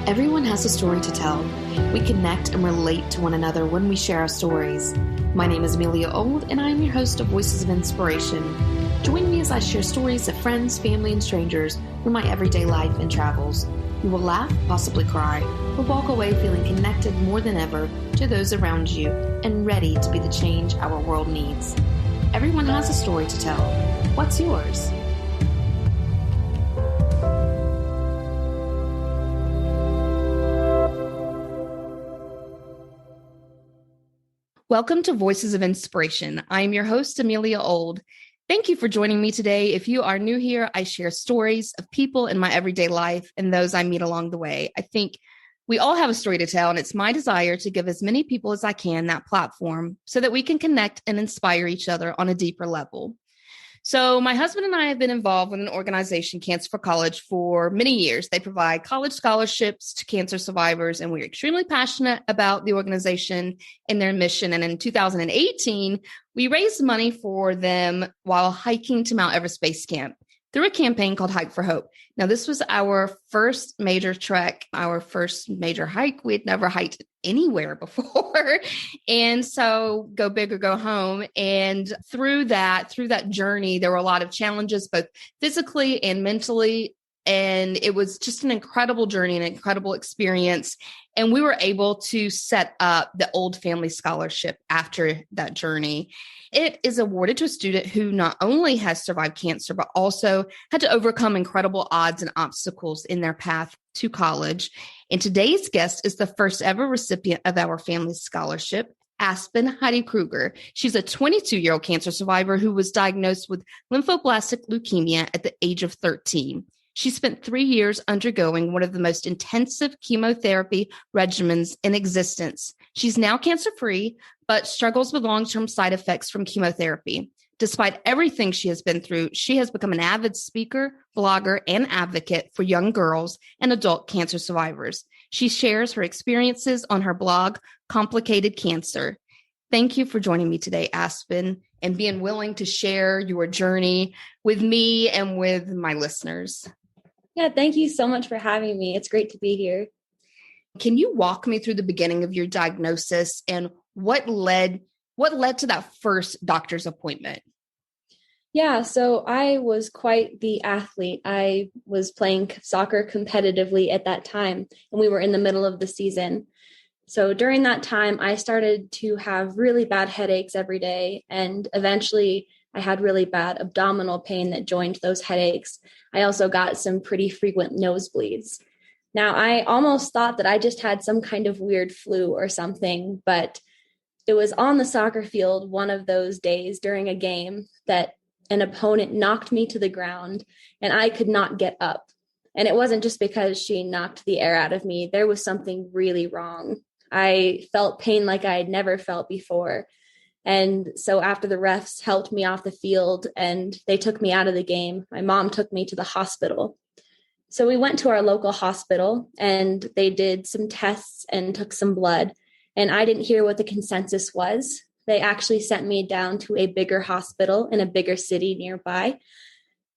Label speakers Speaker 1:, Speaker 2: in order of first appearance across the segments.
Speaker 1: Everyone has a story to tell. We connect and relate to one another when we share our stories. My name is Amelia Old, and I am your host of Voices of Inspiration. Join me as I share stories of friends, family, and strangers from my everyday life and travels. You will laugh, possibly cry, or walk away feeling connected more than ever to those around you and ready to be the change our world needs. Everyone has a story to tell. What's yours? Welcome to Voices of Inspiration. I am your host, Amelia Old. Thank you for joining me today. If you are new here, I share stories of people in my everyday life and those I meet along the way. I think we all have a story to tell, and it's my desire to give as many people as I can that platform so that we can connect and inspire each other on a deeper level. So my husband and I have been involved with an organization, Cancer for College, for many years. They provide college scholarships to cancer survivors, and we're extremely passionate about the organization and their mission. And in 2018, we raised money for them while hiking to Mount Everest Base Camp through a campaign called Hike for Hope. Now, this was our first major trek, our first major hike. We had never hiked anywhere before. And so go big or go home. And through that journey, there were a lot of challenges, both physically and mentally. And it was just an incredible journey, an incredible experience. And we were able to set up the Old Family Scholarship after that journey. It is awarded to a student who not only has survived cancer, but also had to overcome incredible odds and obstacles in their path to college. And today's guest is the first ever recipient of our family scholarship, Aspen Heidekrueger. She's a 22-year-old cancer survivor who was diagnosed with lymphoblastic leukemia at the age of 13. She spent 3 years undergoing one of the most intensive chemotherapy regimens in existence. She's now cancer-free, but struggles with long-term side effects from chemotherapy. Despite everything she has been through, she has become an avid speaker, blogger, and advocate for young girls and adult cancer survivors. She shares her experiences on her blog, Complicated Cancer. Thank you for joining me today, Aspen, and being willing to share your journey with me and with my listeners.
Speaker 2: Yeah, thank you so much for having me. It's great to be here.
Speaker 1: Can you walk me through the beginning of your diagnosis and what led to that first doctor's appointment?
Speaker 2: Yeah, so I was quite the athlete. I was playing soccer competitively at that time, and we were in the middle of the season. So during that time, I started to have really bad headaches every day, and eventually I had really bad abdominal pain that joined those headaches. I also got some pretty frequent nosebleeds. Now, I almost thought that I just had some kind of weird flu or something, but it was on the soccer field one of those days during a game that an opponent knocked me to the ground and I could not get up. And it wasn't just because she knocked the air out of me. There was something really wrong. I felt pain like I had never felt before. And so after the refs helped me off the field and they took me out of the game, my mom took me to the hospital. So we went to our local hospital and they did some tests and took some blood. And I didn't hear what the consensus was. They actually sent me down to a bigger hospital in a bigger city nearby.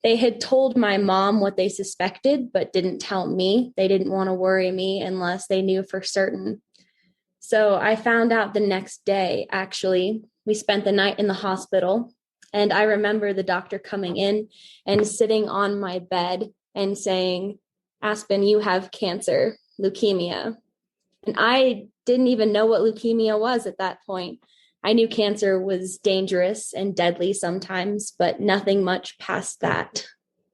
Speaker 2: They had told my mom what they suspected, but didn't tell me. They didn't want to worry me unless they knew for certain. So I found out the next day, actually. We spent the night in the hospital, and I remember the doctor coming in and sitting on my bed and saying, "Aspen, you have cancer, leukemia." And I didn't even know what leukemia was at that point. I knew cancer was dangerous and deadly sometimes, but nothing much past that.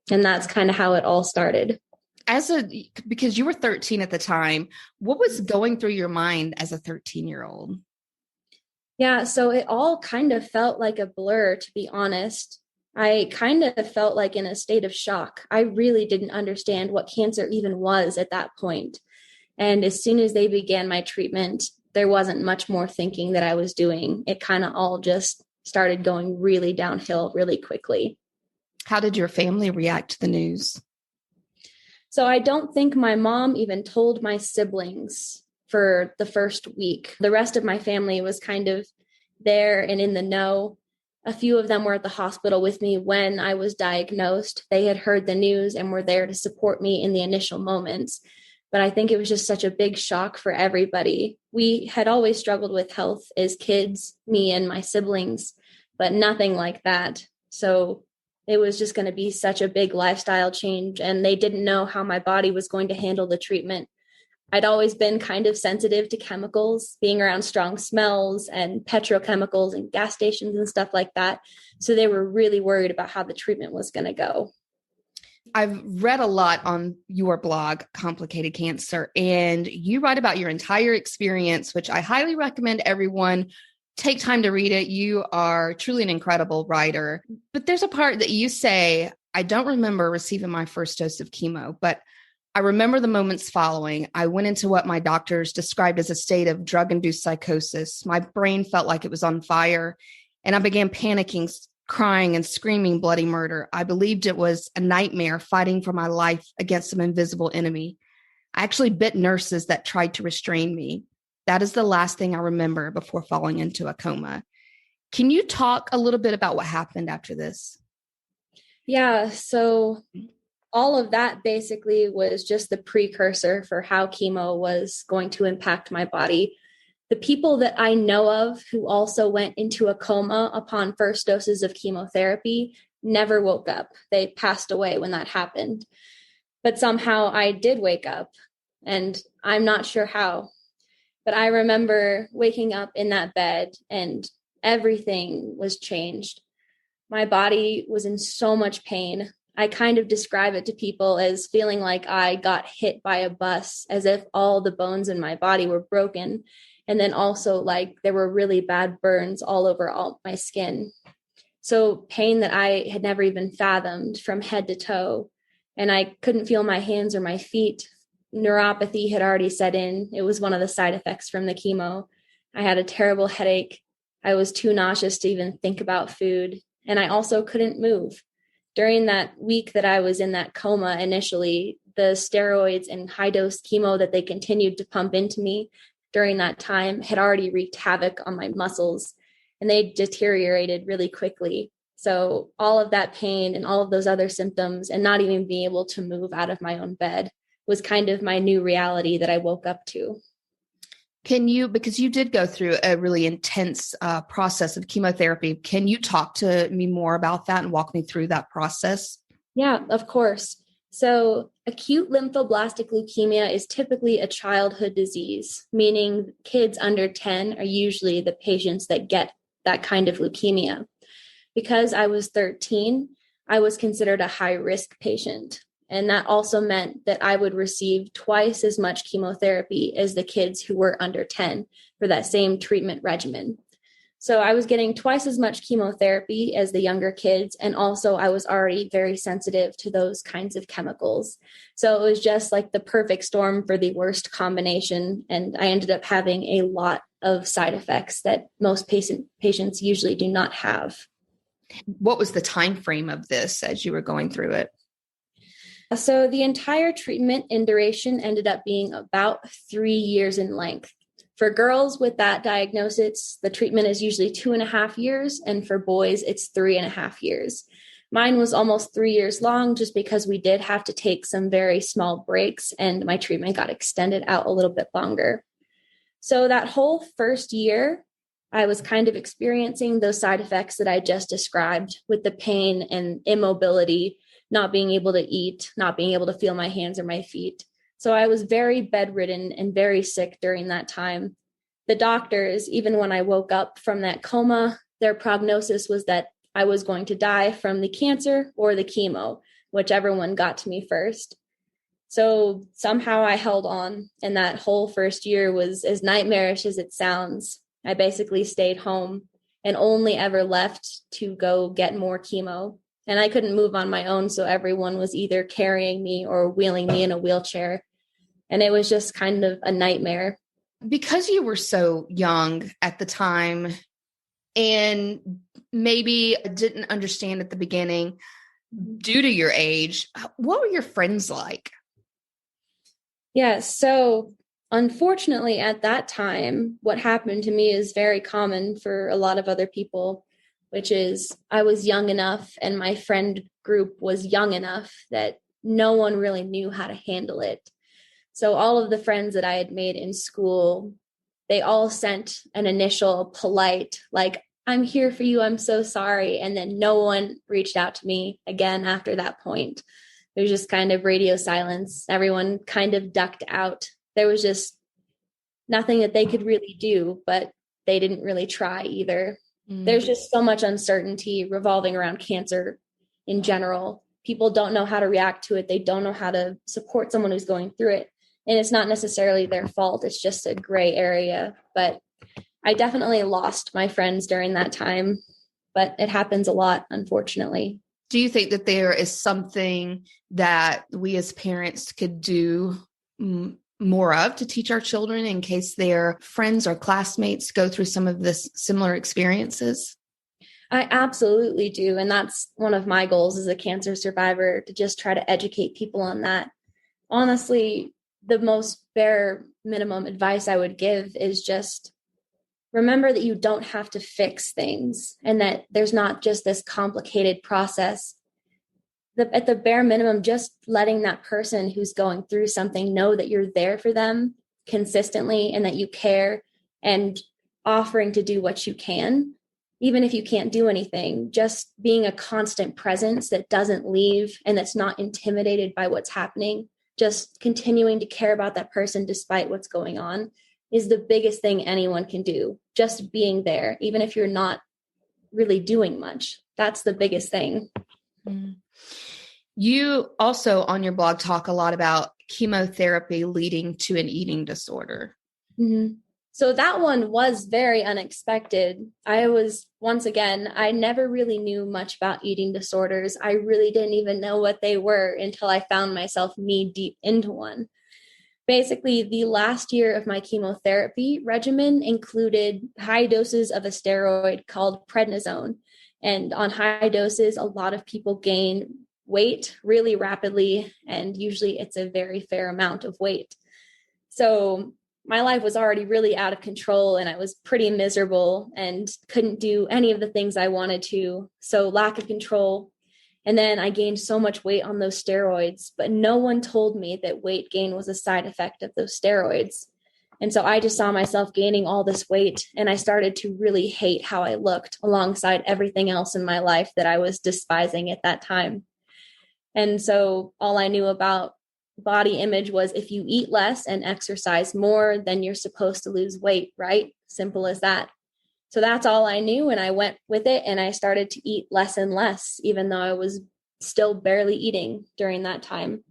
Speaker 2: And that's kind of how it all started.
Speaker 1: Because you were 13 at the time, what was going through your mind as a 13-year-old?
Speaker 2: Yeah, so it all kind of felt like a blur, to be honest. I kind of felt like in a state of shock. I really didn't understand what cancer even was at that point. And as soon as they began my treatment, there wasn't much more thinking that I was doing. It kind of all just started going really downhill really quickly.
Speaker 1: How did your family react to the news?
Speaker 2: So I don't think my mom even told my siblings for the first week. The rest of my family was kind of there and in the know. A few of them were at the hospital with me when I was diagnosed. They had heard the news and were there to support me in the initial moments. But I think it was just such a big shock for everybody. We had always struggled with health as kids, me and my siblings, but nothing like that. So it was just going to be such a big lifestyle change, and they didn't know how my body was going to handle the treatment. I'd always been kind of sensitive to chemicals, being around strong smells and petrochemicals and gas stations and stuff like that. So they were really worried about how the treatment was going to go.
Speaker 1: I've read a lot on your blog, Complicated Cancer, and you write about your entire experience, which I highly recommend everyone take time to read it. You are truly an incredible writer. But there's a part that you say, I don't remember receiving my first dose of chemo, but I remember the moments following. I went into what my doctors described as a state of drug-induced psychosis. My brain felt like it was on fire, and I began panicking, crying, and screaming bloody murder. I believed it was a nightmare fighting for my life against some invisible enemy. I actually bit nurses that tried to restrain me. That is the last thing I remember before falling into a coma. Can you talk a little bit about what happened after this?
Speaker 2: Yeah, so all of that basically was just the precursor for how chemo was going to impact my body. The people that I know of who also went into a coma upon first doses of chemotherapy never woke up. They passed away when that happened. But somehow I did wake up, and I'm not sure how. But I remember waking up in that bed and everything was changed. My body was in so much pain. I kind of describe it to people as feeling like I got hit by a bus, as if all the bones in my body were broken. And then also like there were really bad burns all over all my skin. So pain that I had never even fathomed from head to toe. And I couldn't feel my hands or my feet. Neuropathy had already set in. It was one of the side effects from the chemo. I had a terrible headache. I was too nauseous to even think about food. And I also couldn't move. During that week that I was in that coma initially, the steroids and high dose chemo that they continued to pump into me during that time had already wreaked havoc on my muscles, and they deteriorated really quickly. So all of that pain and all of those other symptoms and not even being able to move out of my own bed was kind of my new reality that I woke up to.
Speaker 1: Can you, because you did go through a really intense process of chemotherapy, can you talk to me more about that and walk me through that process?
Speaker 2: Yeah, of course. So acute lymphoblastic leukemia is typically a childhood disease, meaning kids under 10 are usually the patients that get that kind of leukemia. Because I was 13, I was considered a high-risk patient. And that also meant that I would receive twice as much chemotherapy as the kids who were under 10 for that same treatment regimen. So I was getting twice as much chemotherapy as the younger kids. And also I was already very sensitive to those kinds of chemicals. So it was just like the perfect storm for the worst combination. And I ended up having a lot of side effects that most patients usually do not have.
Speaker 1: What was the time frame of this as you were going through it?
Speaker 2: So the entire treatment and duration ended up being about 3 years in length. For girls with that diagnosis, the treatment is usually 2.5 years, and for boys, it's 3.5 years. Mine was almost 3 years long just because we did have to take some very small breaks, and my treatment got extended out a little bit longer. So that whole first year, I was kind of experiencing those side effects that I just described with the pain and immobility, not being able to eat, not being able to feel my hands or my feet. So I was very bedridden and very sick during that time. The doctors, even when I woke up from that coma, their prognosis was that I was going to die from the cancer or the chemo, whichever one got to me first. So somehow I held on, and that whole first year was as nightmarish as it sounds. I basically stayed home and only ever left to go get more chemo. And I couldn't move on my own, so everyone was either carrying me or wheeling me in a wheelchair. And it was just kind of a nightmare.
Speaker 1: Because you were so young at the time and maybe didn't understand at the beginning due to your age, what were your friends like?
Speaker 2: Yeah, so unfortunately at that time, what happened to me is very common for a lot of other people, which is I was young enough and my friend group was young enough that no one really knew how to handle it. So all of the friends that I had made in school, they all sent an initial polite, like, I'm here for you, I'm so sorry. And then no one reached out to me again after that point. There was just kind of radio silence. Everyone kind of ducked out. There was just nothing that they could really do, but they didn't really try either. There's just so much uncertainty revolving around cancer in general. People don't know how to react to it. They don't know how to support someone who's going through it. And it's not necessarily their fault. It's just a gray area. But I definitely lost my friends during that time, but it happens a lot, unfortunately.
Speaker 1: Do you think that there is something that we as parents could do more of to teach our children in case their friends or classmates go through some of this similar experiences?
Speaker 2: I absolutely do. And that's one of my goals as a cancer survivor, to just try to educate people on that. Honestly, the most bare minimum advice I would give is just remember that you don't have to fix things and that there's not just this complicated process. At the bare minimum, just letting that person who's going through something know that you're there for them consistently and that you care, and offering to do what you can, even if you can't do anything, just being a constant presence that doesn't leave and that's not intimidated by what's happening, just continuing to care about that person despite what's going on is the biggest thing anyone can do. Just being there, even if you're not really doing much. That's the biggest thing.
Speaker 1: You also on your blog talk a lot about chemotherapy leading to an eating disorder.
Speaker 2: Mm-hmm. So that one was very unexpected. I never really knew much about eating disorders. I really didn't even know what they were until I found myself knee deep into one. Basically, the last year of my chemotherapy regimen included high doses of a steroid called prednisone. And on high doses, a lot of people gain weight really rapidly, and usually it's a very fair amount of weight. So my life was already really out of control, and I was pretty miserable and couldn't do any of the things I wanted to. So lack of control. And then I gained so much weight on those steroids, but no one told me that weight gain was a side effect of those steroids. And so I just saw myself gaining all this weight, and I started to really hate how I looked alongside everything else in my life that I was despising at that time. And so all I knew about body image was if you eat less and exercise more, then you're supposed to lose weight, right? Simple as that. So that's all I knew. And I went with it, and I started to eat less and less, even though I was still barely eating during that time.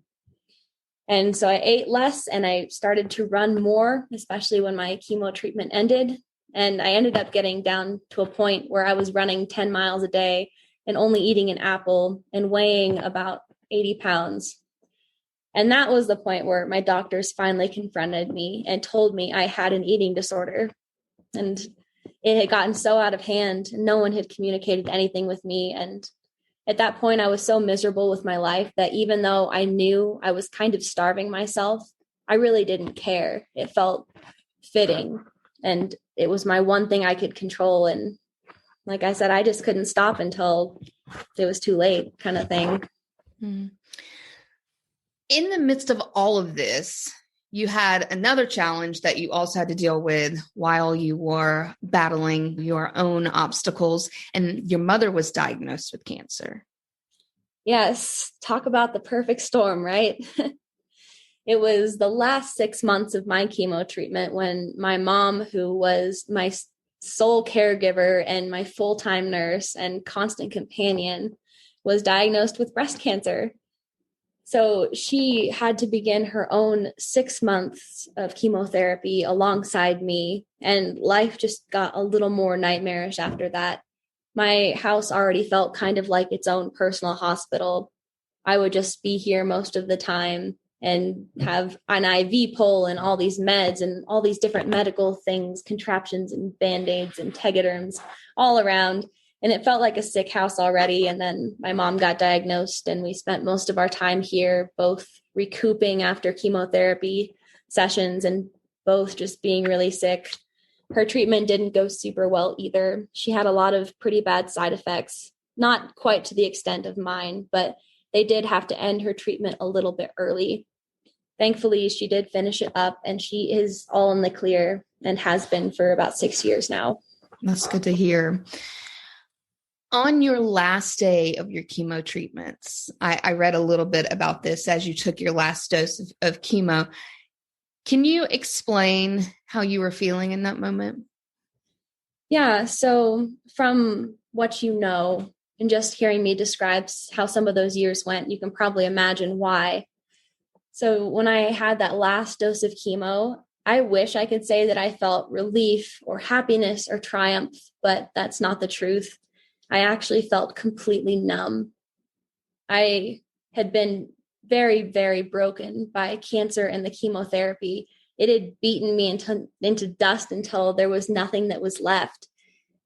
Speaker 2: And so I ate less and I started to run more, especially when my chemo treatment ended. And I ended up getting down to a point where I was running 10 miles a day and only eating an apple and weighing about 80 pounds. And that was the point where my doctors finally confronted me and told me I had an eating disorder. And it had gotten so out of hand. No one had communicated anything with me. And at that point, I was so miserable with my life that even though I knew I was kind of starving myself, I really didn't care. It felt fitting. And it was my one thing I could control. And like I said, I just couldn't stop until it was too late, kind of thing.
Speaker 1: In the midst of all of this, you had another challenge that you also had to deal with while you were battling your own obstacles, and your mother was diagnosed with cancer.
Speaker 2: Yes. Talk about the perfect storm, right? It was the last 6 months of my chemo treatment when my mom, who was my sole caregiver and my full-time nurse and constant companion, was diagnosed with breast cancer. So she had to begin her own 6 months of chemotherapy alongside me, and life just got a little more nightmarish after that. My house already felt kind of like its own personal hospital. I would just be here most of the time and have an IV pole and all these meds and all these different medical things, contraptions and Band-Aids and Tegaderms all around. And it felt like a sick house already. And then my mom got diagnosed, and we spent most of our time here, both recouping after chemotherapy sessions and both just being really sick. Her treatment didn't go super well either. She had a lot of pretty bad side effects, not quite to the extent of mine, but they did have to end her treatment a little bit early. thankfully she did finish it up, and she is all in the clear and has been for about 6 years now.
Speaker 1: That's good to hear. On your last day of your chemo treatments, I read a little bit about this as you took your last dose of chemo. Can you explain how you were feeling in that moment?
Speaker 2: Yeah. So from what you know, and just hearing me describe how some of those years went, you can probably imagine why. So when I had that last dose of chemo, I wish I could say that I felt relief or happiness or triumph, but that's not the truth. I actually felt completely numb. I had been very, very broken by cancer and the chemotherapy. It had beaten me into dust until there was nothing that was left.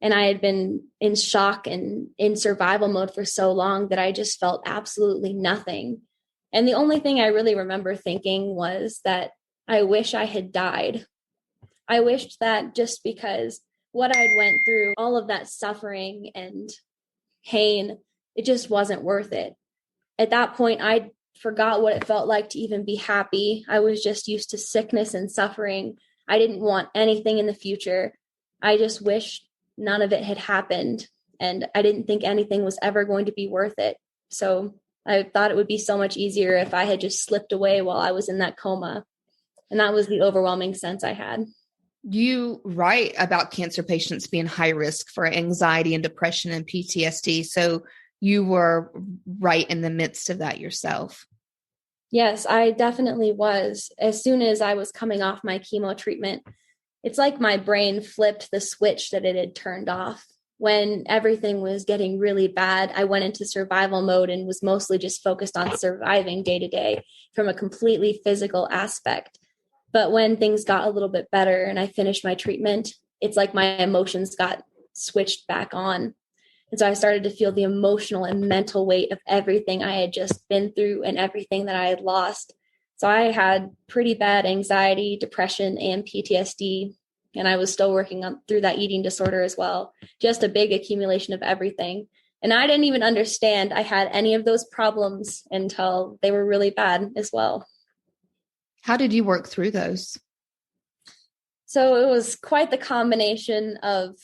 Speaker 2: And I had been in shock and in survival mode for so long that I just felt absolutely nothing. And the only thing I really remember thinking was that I wish I had died. I wished that, just because what I'd went through, all of that suffering and pain, it just wasn't worth it. At that point, I forgot what it felt like to even be happy. I was just used to sickness and suffering. I didn't want anything in the future. I just wished none of it had happened. And I didn't think anything was ever going to be worth it. So I thought it would be so much easier if I had just slipped away while I was in that coma. And that was the overwhelming sense I had.
Speaker 1: You write about cancer patients being high risk for anxiety and depression and PTSD. So you were right in the midst of that yourself.
Speaker 2: Yes, I definitely was. As soon as I was coming off my chemo treatment, it's like my brain flipped the switch that it had turned off. When everything was getting really bad, I went into survival mode and was mostly just focused on surviving day to day from a completely physical aspect. But when things got a little bit better and I finished my treatment, it's like my emotions got switched back on. And so I started to feel the emotional and mental weight of everything I had just been through and everything that I had lost. So I had pretty bad anxiety, depression, and PTSD. And I was still working through that eating disorder as well. Just a big accumulation of everything. And I didn't even understand I had any of those problems until they were really bad as well.
Speaker 1: How did you work through those?
Speaker 2: So it was quite the combination of,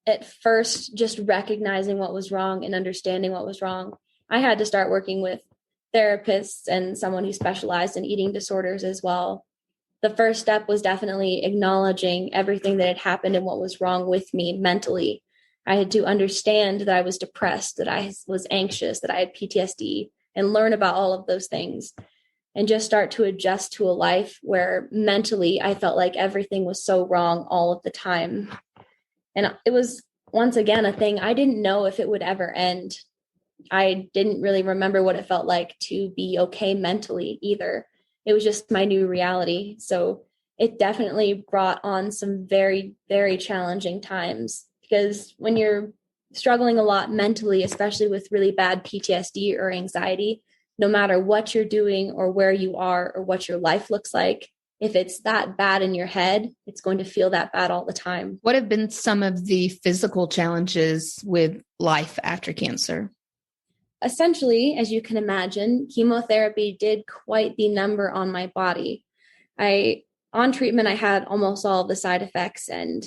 Speaker 2: at first, just recognizing what was wrong and understanding what was wrong. I had to start working with therapists and someone who specialized in eating disorders as well. The first step was definitely acknowledging everything that had happened and what was wrong with me mentally. I had to understand that I was depressed, that I was anxious, that I had PTSD, and learn about all of those things, and just start to adjust to a life where mentally I felt like everything was so wrong all of the time. And it was, once again, a thing I didn't know if it would ever end. I didn't really remember what it felt like to be okay mentally either. It was just my new reality. So it definitely brought on some very, very challenging times, because when you're struggling a lot mentally, especially with really bad PTSD or anxiety, no matter what you're doing or where you are or what your life looks like, if it's that bad in your head, it's going to feel that bad all the time.
Speaker 1: What have been some of the physical challenges with life after cancer?
Speaker 2: Essentially, as you can imagine, chemotherapy did quite the number on my body. On treatment, I had almost all of the side effects, and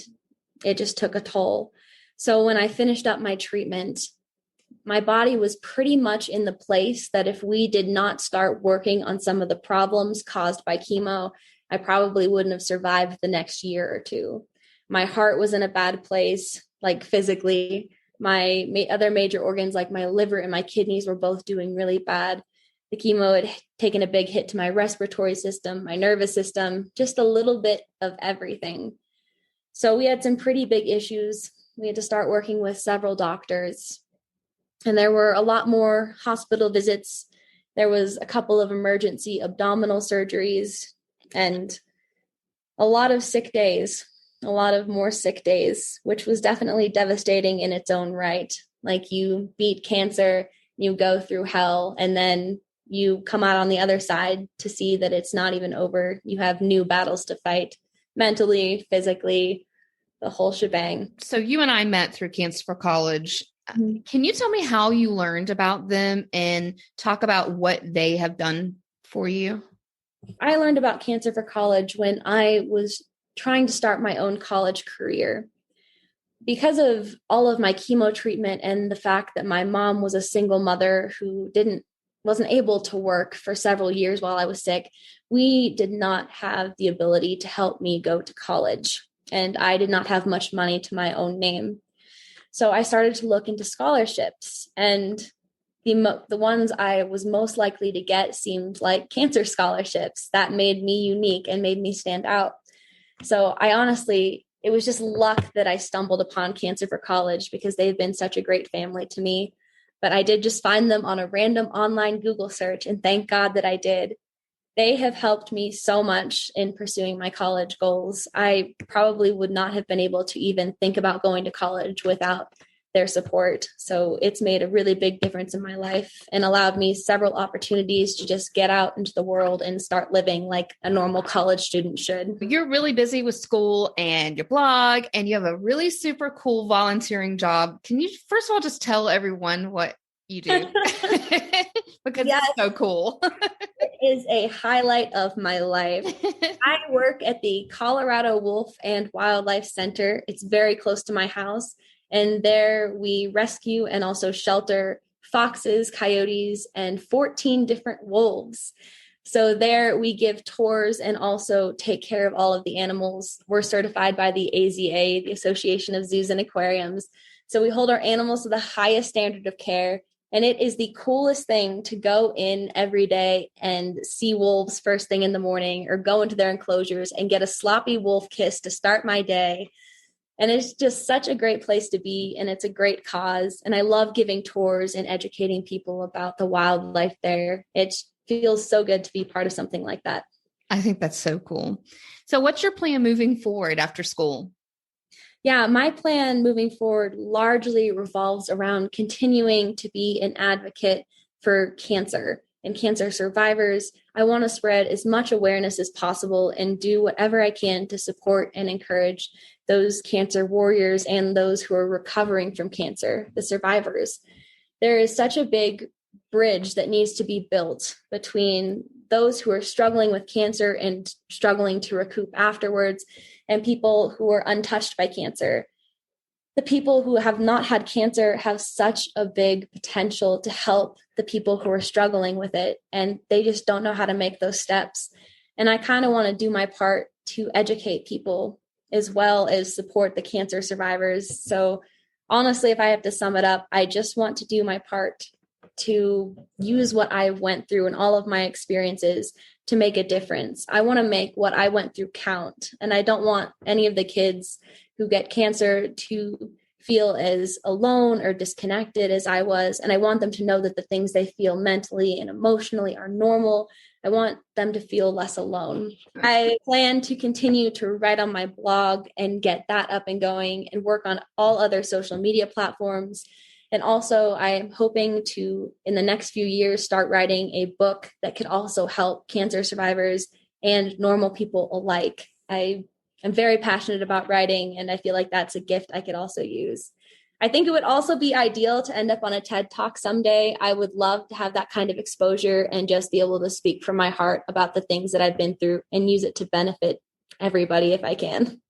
Speaker 2: it just took a toll. So when I finished up my treatment, my body was pretty much in the place that if we did not start working on some of the problems caused by chemo, I probably wouldn't have survived the next year or two. My heart was in a bad place, like physically. My other major organs, like my liver and my kidneys, were both doing really bad. The chemo had taken a big hit to my respiratory system, my nervous system, just a little bit of everything. So we had some pretty big issues. We had to start working with several doctors. And there were a lot more hospital visits. There was a couple of emergency abdominal surgeries and a lot of sick days, a lot of more sick days, which was definitely devastating in its own right. Like, you beat cancer, you go through hell, and then you come out on the other side to see that it's not even over. You have new battles to fight, mentally, physically, the whole shebang.
Speaker 1: So you and I met through Cancer for College. Can you tell me how you learned about them and talk about what they have done for you?
Speaker 2: I learned about Cancer for College when I was trying to start my own college career. Because of all of my chemo treatment and the fact that my mom was a single mother who wasn't able to work for several years while I was sick, we did not have the ability to help me go to college. And I did not have much money to my own name. So I started to look into scholarships, and the ones I was most likely to get seemed like cancer scholarships. That made me unique and made me stand out. So it was just luck that I stumbled upon Cancer for College because they've been such a great family to me. But I did just find them on a random online Google search, and thank God that I did. They have helped me so much in pursuing my college goals. I probably would not have been able to even think about going to college without their support. So it's made a really big difference in my life and allowed me several opportunities to just get out into the world and start living like a normal college student should.
Speaker 1: You're really busy with school and your blog, and you have a really super cool volunteering job. Can you first of all just tell everyone what you do? Because
Speaker 2: Yes.
Speaker 1: It's so cool.
Speaker 2: It is a highlight of my life. I work at the Colorado Wolf and Wildlife Center. It's very close to my house. And there we rescue and also shelter foxes, coyotes, and 14 different wolves. So there we give tours and also take care of all of the animals. We're certified by the AZA, the Association of Zoos and Aquariums. So we hold our animals to the highest standard of care. And it is the coolest thing to go in every day and see wolves first thing in the morning, or go into their enclosures and get a sloppy wolf kiss to start my day. And it's just such a great place to be, and it's a great cause. And I love giving tours and educating people about the wildlife there. It feels so good to be part of something like that.
Speaker 1: I think that's so cool. So what's your plan moving forward after school?
Speaker 2: Yeah, my plan moving forward largely revolves around continuing to be an advocate for cancer and cancer survivors. I want to spread as much awareness as possible and do whatever I can to support and encourage those cancer warriors and those who are recovering from cancer, the survivors. There is such a big bridge that needs to be built between those who are struggling with cancer and struggling to recoup afterwards, and people who are untouched by cancer. The people who have not had cancer have such a big potential to help the people who are struggling with it, and they just don't know how to make those steps. And I kind of want to do my part to educate people as well as support the cancer survivors. So honestly, if I have to sum it up, I just want to do my part to use what I went through and all of my experiences to make a difference. I want to make what I went through count. And I don't want any of the kids who get cancer to feel as alone or disconnected as I was. And I want them to know that the things they feel mentally and emotionally are normal. I want them to feel less alone. I plan to continue to write on my blog and get that up and going, and work on all other social media platforms. And also, I am hoping to, in the next few years, start writing a book that could also help cancer survivors and normal people alike. I am very passionate about writing, and I feel like that's a gift I could also use. I think it would also be ideal to end up on a TED Talk someday. I would love to have that kind of exposure and just be able to speak from my heart about the things that I've been through and use it to benefit everybody if I can.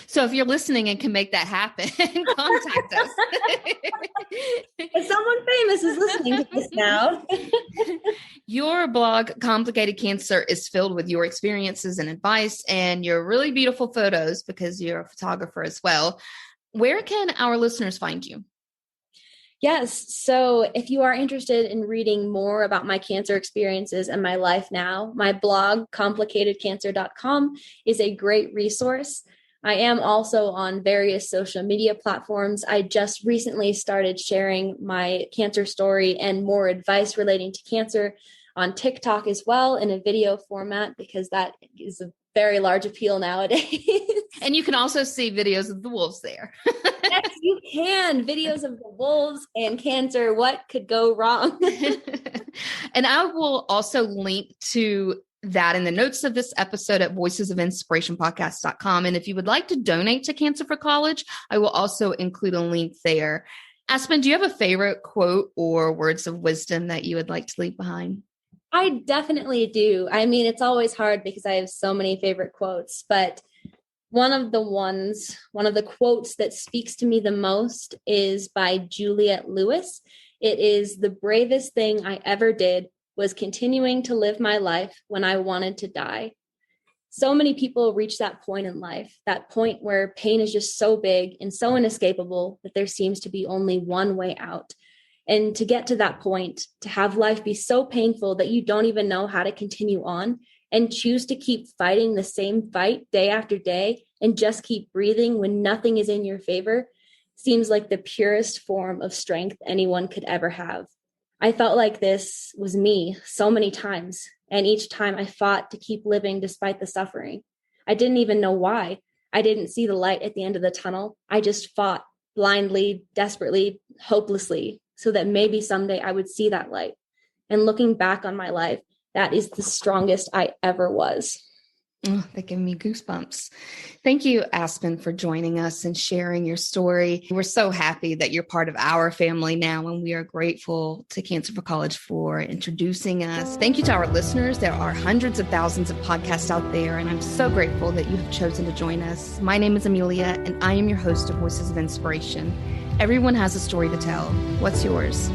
Speaker 1: So if you're listening and can make that happen, contact us.
Speaker 2: If someone famous is listening to this now.
Speaker 1: Your blog, Complicated Cancer, is filled with your experiences and advice and your really beautiful photos, because you're a photographer as well. Where can our listeners find you?
Speaker 2: Yes. So if you are interested in reading more about my cancer experiences and my life now, my blog, complicatedcancer.com, is a great resource. I am also on various social media platforms. I just recently started sharing my cancer story and more advice relating to cancer on TikTok as well, in a video format, because that is a very large appeal nowadays.
Speaker 1: And you can also see videos of the wolves there.
Speaker 2: Yes, you can. Videos of the wolves and cancer. What could go wrong?
Speaker 1: And I will also link to that in the notes of this episode at voicesofinspirationpodcast.com. And if you would like to donate to Cancer for College, I will also include a link there. Aspen, do you have a favorite quote or words of wisdom that you would like to leave behind?
Speaker 2: I definitely do. I mean, it's always hard because I have so many favorite quotes, but one of the quotes that speaks to me the most is by Juliette Lewis. It is, "The bravest thing I ever did was continuing to live my life when I wanted to die." So many people reach that point in life, that point where pain is just so big and so inescapable that there seems to be only one way out. And to get to that point, to have life be so painful that you don't even know how to continue on and choose to keep fighting the same fight day after day and just keep breathing when nothing is in your favor, seems like the purest form of strength anyone could ever have. I felt like this was me so many times, and each time I fought to keep living despite the suffering. I didn't even know why. I didn't see the light at the end of the tunnel. I just fought blindly, desperately, hopelessly, so that maybe someday I would see that light. And looking back on my life, that is the strongest I ever was.
Speaker 1: Oh, that gave me goosebumps. Thank you, Aspen, for joining us and sharing your story. We're so happy that you're part of our family now, and we are grateful to Cancer for College for introducing us. Thank you to our listeners. There are hundreds of thousands of podcasts out there, and I'm so grateful that you have chosen to join us. My name is Amelia, and I am your host of Voices of Inspiration. Everyone has a story to tell. What's yours?